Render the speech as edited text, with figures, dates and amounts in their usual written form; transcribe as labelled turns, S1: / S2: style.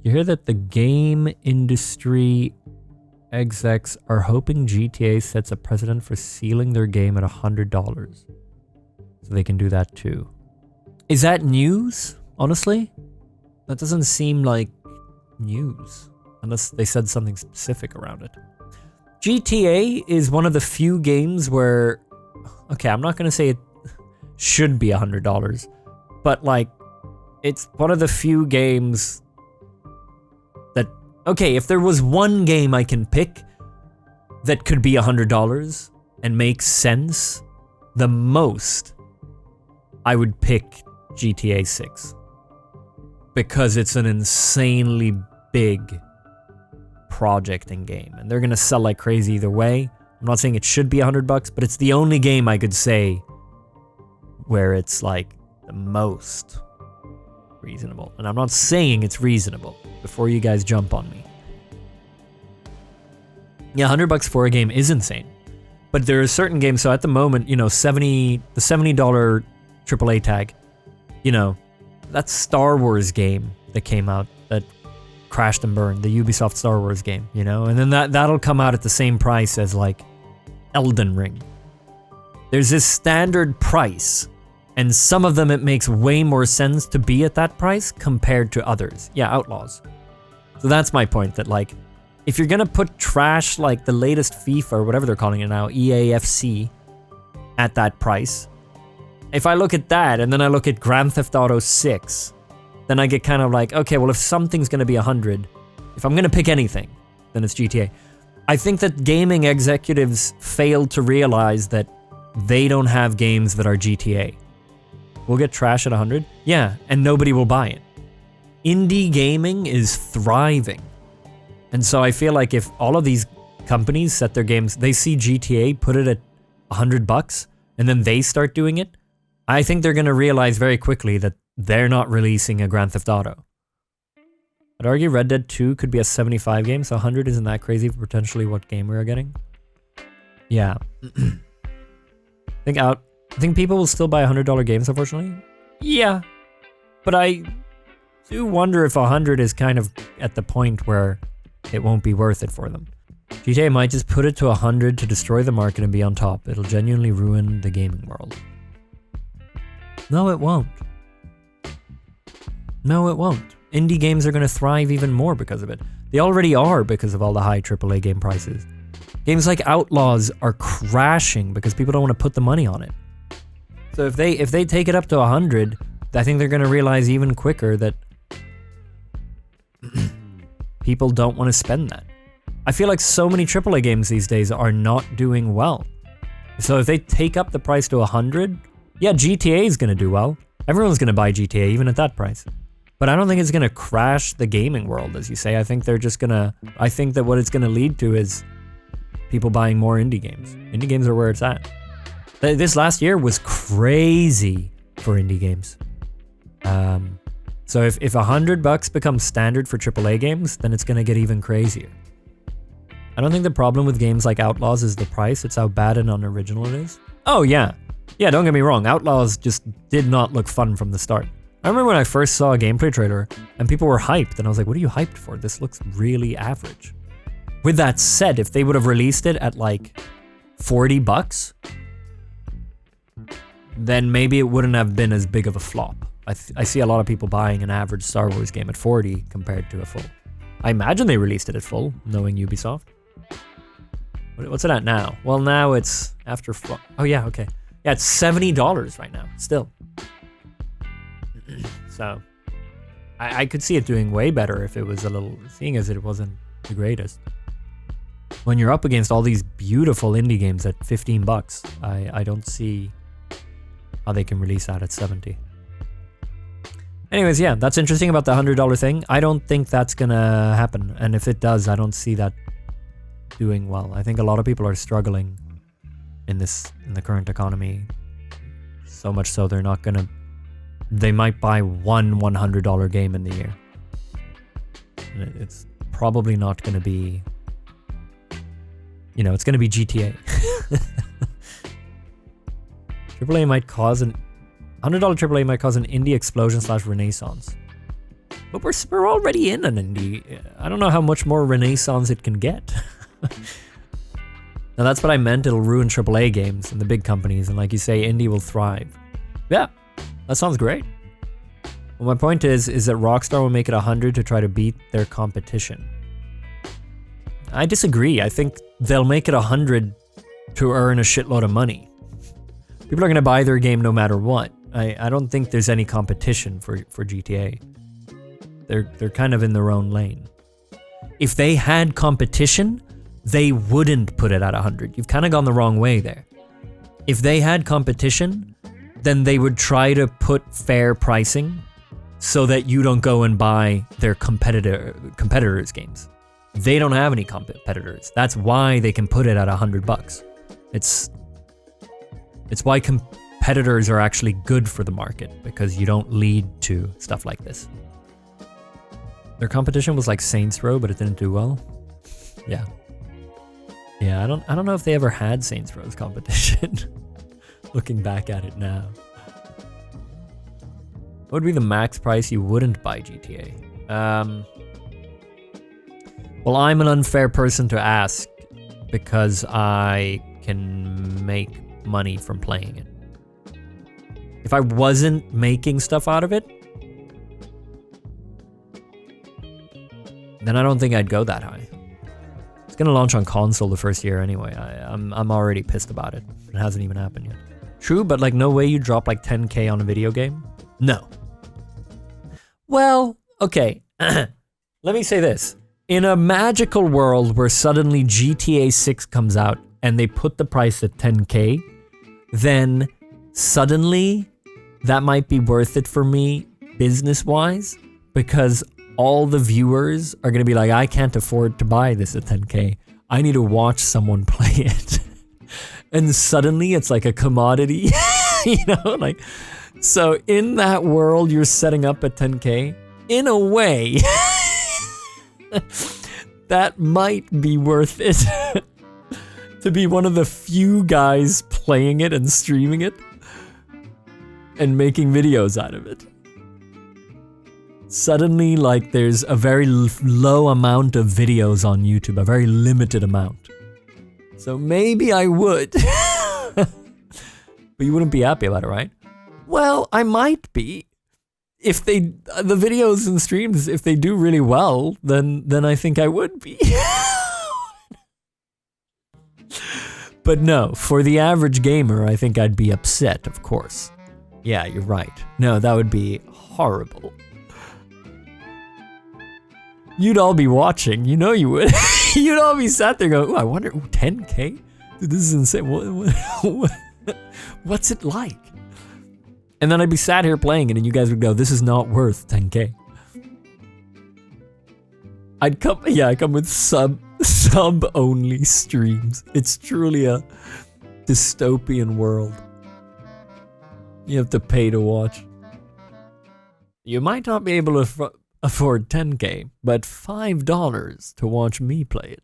S1: You hear that the game industry execs are hoping GTA sets a precedent for sealing their game at $100. So they can do that too. Is that news? Honestly? That doesn't seem like news. Unless they said something specific around it. GTA is one of the few games where... Okay, I'm not going to say it should be $100. But like, it's one of the few games that... Okay, if there was one game I can pick that could be $100 and make sense, the most I would pick GTA 6. Because it's an insanely big project and game. And they're going to sell like crazy either way. I'm not saying it should be $100, but it's the only game I could say where it's like the most reasonable. And I'm not saying it's reasonable before you guys jump on me. Yeah, $100 for a game is insane. But there are certain games, so at the moment, you know, the $70 AAA tag, you know, that Star Wars game that came out that crashed and burned, the Ubisoft Star Wars game, you know, and then that'll come out at the same price as like Elden Ring. There's this standard price, and some of them it makes way more sense to be at that price compared to others. Yeah, Outlaws. So that's my point, that like, if you're gonna put trash like the latest FIFA or whatever they're calling it now, EAFC, at that price, if I look at that and then I look at Grand Theft Auto 6, then I get kind of like, okay, well, if something's going to be 100, if I'm going to pick anything, then it's GTA. I think that gaming executives fail to realize that they don't have games that are GTA. We'll get trash at 100, yeah, and nobody will buy it. Indie gaming is thriving. And so I feel like if all of these companies set their games, they see GTA, put it at $100, and then they start doing it, I think they're going to realize very quickly that they're not releasing a Grand Theft Auto. I'd argue Red Dead 2 could be a 75 game, so 100 isn't that crazy for potentially what game we are getting. Yeah. I think people will still buy $100 games, unfortunately. Yeah. But I do wonder if 100 is kind of at the point where it won't be worth it for them. GTA might just put it to 100 to destroy the market and be on top. It'll genuinely ruin the gaming world. No, it won't. No, it won't. Indie games are going to thrive even more because of it. They already are because of all the high AAA game prices. Games like Outlaws are crashing because people don't want to put the money on it. So if they take it up to 100, I think they're going to realize even quicker that people don't want to spend that. I feel like so many AAA games these days are not doing well. So if they take up the price to 100, yeah, GTA is going to do well. Everyone's going to buy GTA even at that price. But I don't think it's going to crash the gaming world, as you say. I think they're just going to... I think that what it's going to lead to is people buying more indie games. Indie games are where it's at. This last year was crazy for indie games. So if $100 becomes standard for AAA games, then it's going to get even crazier. I don't think the problem with games like Outlaws is the price. It's how bad and unoriginal it is. Oh, yeah. Yeah, don't get me wrong. Outlaws just did not look fun from the start. I remember when I first saw a gameplay trailer and people were hyped, and I was like, what are you hyped for? This looks really average. With that said, if they would have released it at like $40, then maybe it wouldn't have been as big of a flop. I see a lot of people buying an average Star Wars game at 40 compared to a full. I imagine they released it at full, knowing Ubisoft. What's it at now? Well, now it's after... Oh, yeah, okay. Yeah, it's $70 right now, still. So, I could see it doing way better if it was a little... Seeing as it wasn't the greatest. When you're up against all these beautiful indie games at $15, I don't see how they can release that at 70. Anyways, yeah, that's interesting about the $100 thing. I don't think that's gonna happen. And if it does, I don't see that doing well. I think a lot of people are struggling in the current economy. So much so they're not gonna... They might buy one $100 game in the year. And it's probably not gonna be... You know, it's gonna be GTA. AAA might cause an... $100 AAA might cause an indie explosion / renaissance. But we're already in an indie. I don't know how much more renaissance it can get. Now that's what I meant. It'll ruin AAA games and the big companies, and like you say, indie will thrive. Yeah, that sounds great. Well, my point is that Rockstar will make it 100 to try to beat their competition. I disagree. I think they'll make it 100 to earn a shitload of money. People are going to buy their game no matter what. I don't think there's any competition for GTA. They're kind of in their own lane. If they had competition, they wouldn't put it at 100. You've kind of gone the wrong way there. If they had competition, then they would try to put fair pricing so that you don't go and buy their competitors' games. They don't have any competitors. That's why they can put it at $100. It's why competitors are actually good for the market, because you don't lead to stuff like this. Their competition was like Saints Row, but it didn't do well. Yeah. Yeah, I don't know if they ever had Saints Row's competition. Looking back at it now. What would be the max price you wouldn't buy GTA? Well, I'm an unfair person to ask because I can make money from playing it. If I wasn't making stuff out of it, then I don't think I'd go that high. It's gonna launch on console the first year anyway. I'm already pissed about it. It hasn't even happened yet. True, but like no way you drop like 10K on a video game? No. Well, okay. Let me say this. In a magical world where suddenly GTA 6 comes out and they put the price at 10K, then suddenly that might be worth it for me business-wise, because all the viewers are going to be like, I can't afford to buy this at 10K. I need to watch someone play it. And suddenly it's like a commodity, you know, like, so in that world you're setting up at 10K, in a way, that might be worth it to be one of the few guys playing it and streaming it and making videos out of it. Suddenly, like, there's a very low amount of videos on YouTube, a very limited amount. So maybe I would. But you wouldn't be happy about it, right? Well, I might be. If the videos and streams, if they do really well, then I think I would be. But no, for the average gamer, I think I'd be upset, of course. Yeah, you're right. No, that would be horrible. You'd all be watching, you know you would. You'd all be sat there going, ooh, I wonder, 10K? Dude, this is insane. What's it like? And then I'd be sat here playing it and you guys would go, this is not worth 10K. I'd come with sub-only streams. It's truly a dystopian world. You have to pay to watch. You might not be able to afford 10K, but $5 to watch me play it.